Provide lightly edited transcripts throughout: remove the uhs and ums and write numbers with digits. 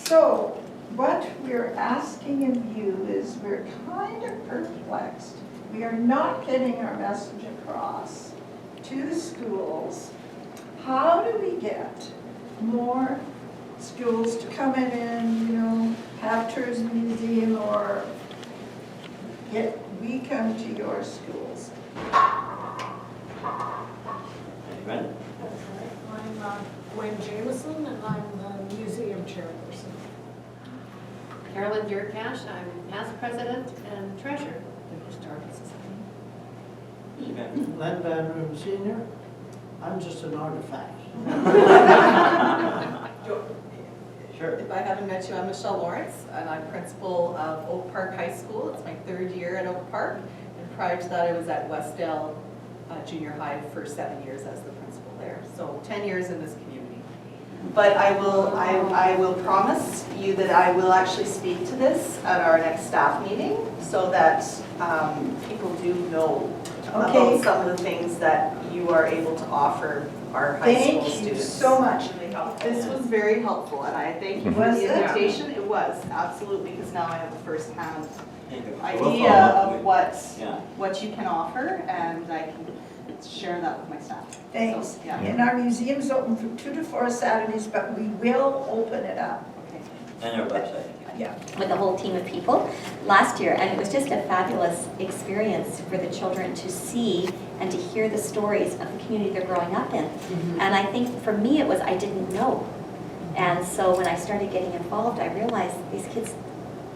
So, what we're asking of you is we're kind of perplexed. We are not getting our message across to the schools. How do we get more schools to come in and, have tours in the museum, or we come to your schools? Right. I'm Gwen Jameson, and I'm the museum chairperson. Carolyn Durkash, I'm past president and treasurer of the Historical Society. Len Van Room Senior, I'm just an artifact. Sure. If I haven't met you, I'm Michelle Lawrence, and I'm principal of Oak Park High School. It's my 3rd year at Oak Park, and prior to that I was at Westdale Junior High for 7 years as the principal there. So 10 years in this community. But I will promise you that I will actually speak to this at our next staff meeting, so that people do know about some of the things that you are able to offer our high school students. Thank you so much. This was very helpful, and I thank you for Was the it? invitation. It was, absolutely, because now I have a first-hand We'll idea follow up of with- what you can offer, and I can share that with my staff. Thanks. So, yeah. And our museum's open from 2 to 4 Saturdays, but we will open it up. Okay. And our website. Yeah. With a whole team of people last year, and it was just a fabulous experience for the children to see and to hear the stories of the community they're growing up in. And I think for me it was I didn't know. And so when I started getting involved, I realized these kids,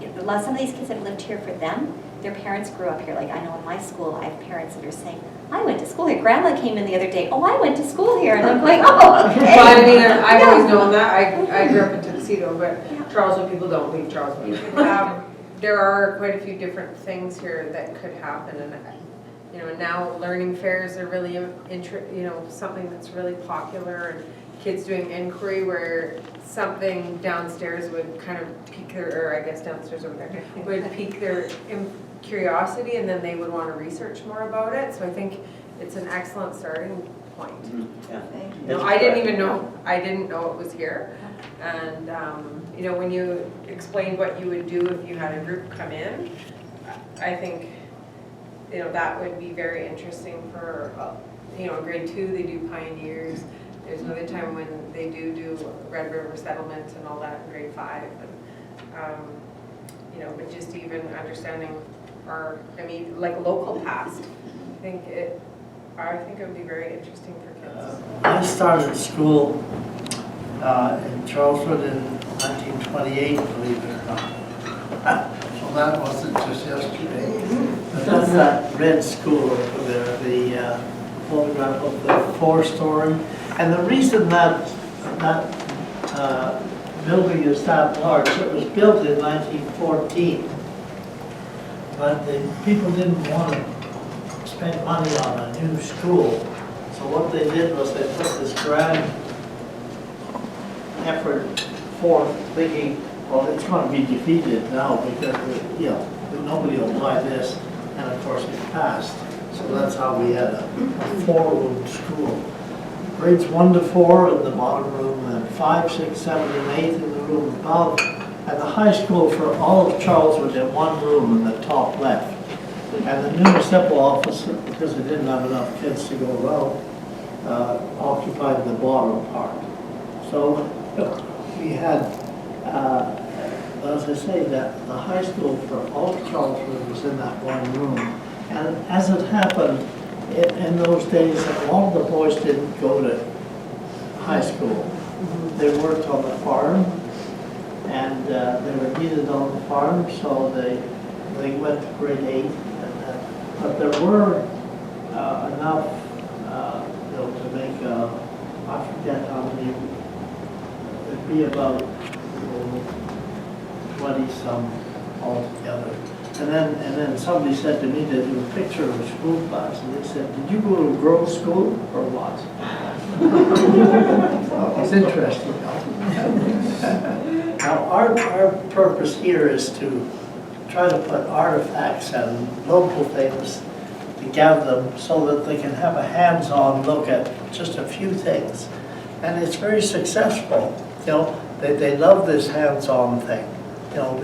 some of these kids have lived here for them. Their parents grew up here. Like I know in my school, I have parents that are saying, I went to school here. Grandma came in the other day. Oh, I went to school here. And I'm like, oh, okay. Well, I mean, I've always known that. I grew up in Tuxedo, but Charleswood people don't leave Charleswood. There are quite a few different things here that could happen, and now learning fairs are really something that's really popular, and kids doing inquiry where something downstairs would kind of pique their, or I guess downstairs over there, would pique their curiosity, and then they would want to research more about it. So I think it's an excellent starting point. Yeah. Thank you. No, I didn't know it was here. And, when you explained what you would do if you had a group come in, I think, that would be very interesting for, in grade 2 they do pioneers. There's another time when they do Red River Settlement and all that in grade 5. And, but just even understanding like local past. I think it would be very interesting for kids. I started school in Charleswood in 1928, believe it or not. So that wasn't just yesterday. But that's that red school over there, the photograph of the 4-story. And the reason that building is that large, it was built in 1914. But the people didn't want to spend money on a new school. So what they did was they put this grand effort forth, thinking, well, it's going to be defeated now because nobody will buy this, and of course it passed. So that's how we had a 4-room school. Grades 1 to 4 in the bottom room, and 5, 6, 7, and 8 in the room above, and the high school for all of Charleswood in one room in the top left. And the municipal office, because they didn't have enough kids to go around, occupied the bottom part. So we had, as I say, that the high school for all of Charleswood was in that one room. And as it happened, in those days, a lot of the boys didn't go to high school. They worked on the farm, and they were needed on the farm, so they went to grade 8. But there were enough, to make I forget how many. It'd be about 20-some altogether. And then somebody said to me that there was a picture of a school class, and they said, "Did you go to girls' school or what?" It's interesting. Now, our purpose here is to try to put artifacts and local things to gather them so that they can have a hands-on look at just a few things. And it's very successful, they love this hands-on thing. You know,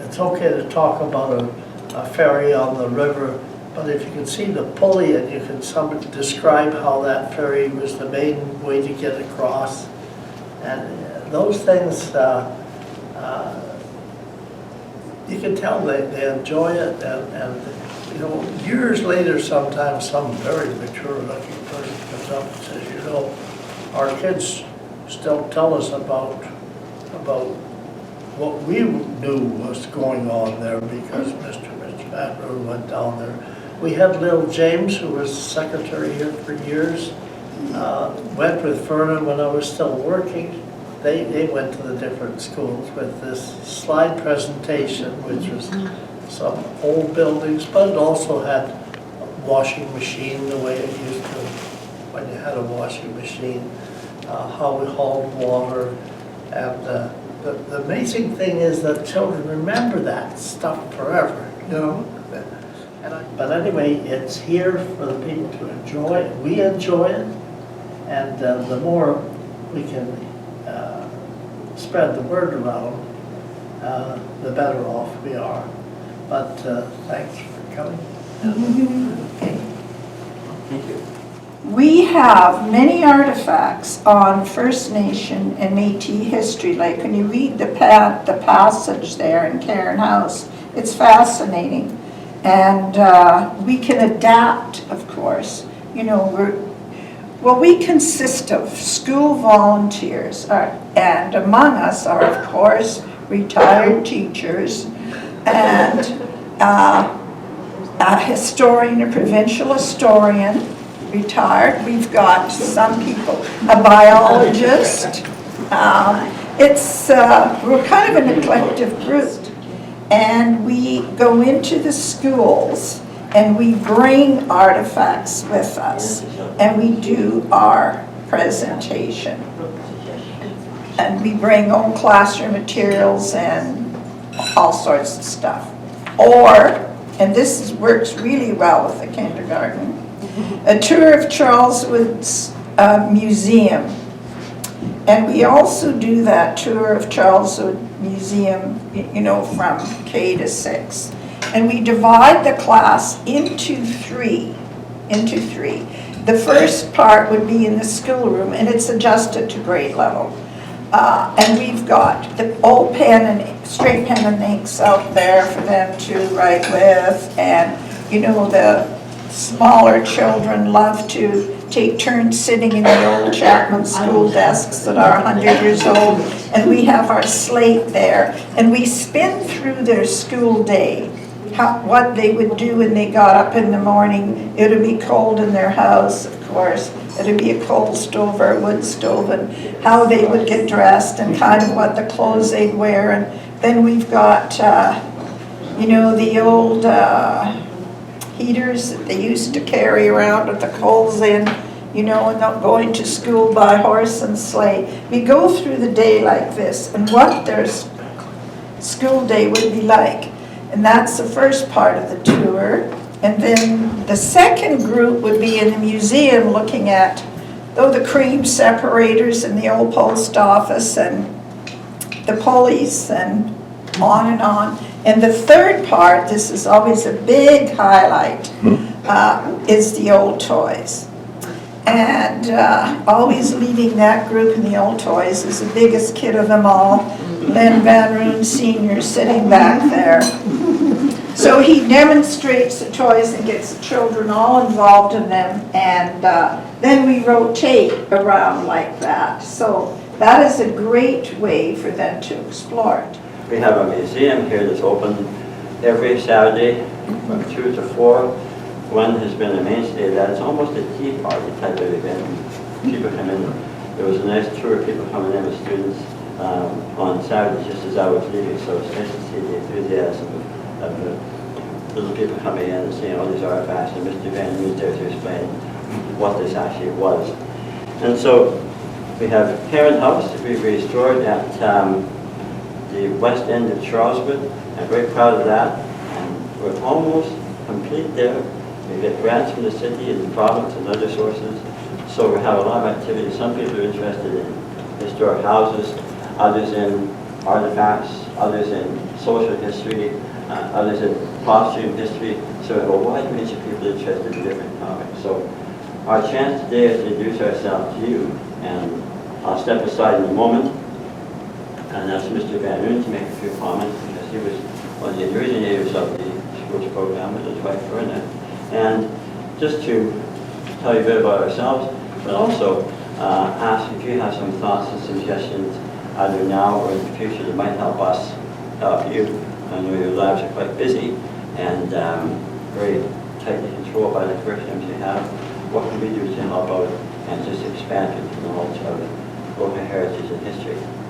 it's okay to talk about a ferry on the river, but if you can see the pulley and you can describe how that ferry was the main way to get across, and those things, you can tell they enjoy it, and you know, years later sometimes some very mature looking person comes up and says, you know, our kids still tell us about what we knew was going on there because Mr. Van went down there. We had little James, who was secretary here for years, went with Vernon when I was still working. They went to the different schools with this slide presentation, which was some old buildings, but it also had a washing machine the way it used to when you had a washing machine, how we hauled water. And the amazing thing is that children remember that stuff forever, you know. But anyway, it's here for the people to enjoy it. We enjoy it, and the more we can spread the word around, the better off we are. But thanks for coming. Okay. Thank you. We have many artifacts on First Nation and Métis history. Like when you read the passage there in Cairn House, it's fascinating. And we can adapt, of course. You know, we consist of school volunteers, and among us are, of course, retired teachers and a historian, a provincial historian, retired. We've got some people, a biologist. We're kind of an eclectic group. And we go into the schools and we bring artifacts with us and we do our presentation. And we bring own classroom materials and all sorts of stuff. Or, and this works really well with the kindergarten, a tour of Charleswood's museum. And we also do that tour of Charleswood Museum, you know, from K to 6. And we divide the class into three. The first part would be in the schoolroom, and it's adjusted to grade level. And we've got the old straight pen and inks out there for them to write with. And, you know, the smaller children love to take turns sitting in the old Chapman school desks that are 100 years old, and we have our slate there, and we spin through their school day, what they would do when they got up in the morning. It would be cold in their house, of course. It would be a coal stove or a wood stove, and how they would get dressed and kind of what the clothes they'd wear. And then we've got, you know, the old heaters that they used to carry around with the coals in, you know, and not going to school by horse and sleigh. We go through the day like this and what their school day would be like. And that's the first part of the tour. And then the second group would be in the museum looking at, the cream separators in the old post office and the pulleys and on and on. And the third part, this is always a big highlight, is the old toys. And always leading that group in the old toys is the biggest kid of them all, Len Van Roon Sr. sitting back there. So he demonstrates the toys and gets the children all involved in them, and then we rotate around like that. So that is a great way for them to explore it. We have a museum here that's open every Saturday from 2 to 4. One has been a mainstay of that. It's almost a tea party type of event. People come in. There was a nice tour of people coming in with students on Saturday just as I was leaving, so it's nice to see the enthusiasm of the little people coming in and seeing all these artifacts, and Mr. Van was there to explain what this actually was. And so we have Cairn House that we've restored at the west end of Charleswood. I'm very proud of that, and we're almost complete there. We get grants from the city and the province and other sources, so we have a lot of activity. Some people are interested in historic houses, others in artifacts, others in social history, others in costume history, so we have a wide range of people interested in different topics. So our chance today is to introduce ourselves to you, and I'll step aside in a moment and ask Mr. Van Oon to make a few comments, because he was one of the originators of the schools program with his wife Verna. And just to tell you a bit about ourselves, but also ask if you have some thoughts and suggestions, either now or in the future, that might help us help you. I know your lives are quite busy and very tightly controlled by the curriculums you have. What can we do to help out and just expand your knowledge of local heritage and history?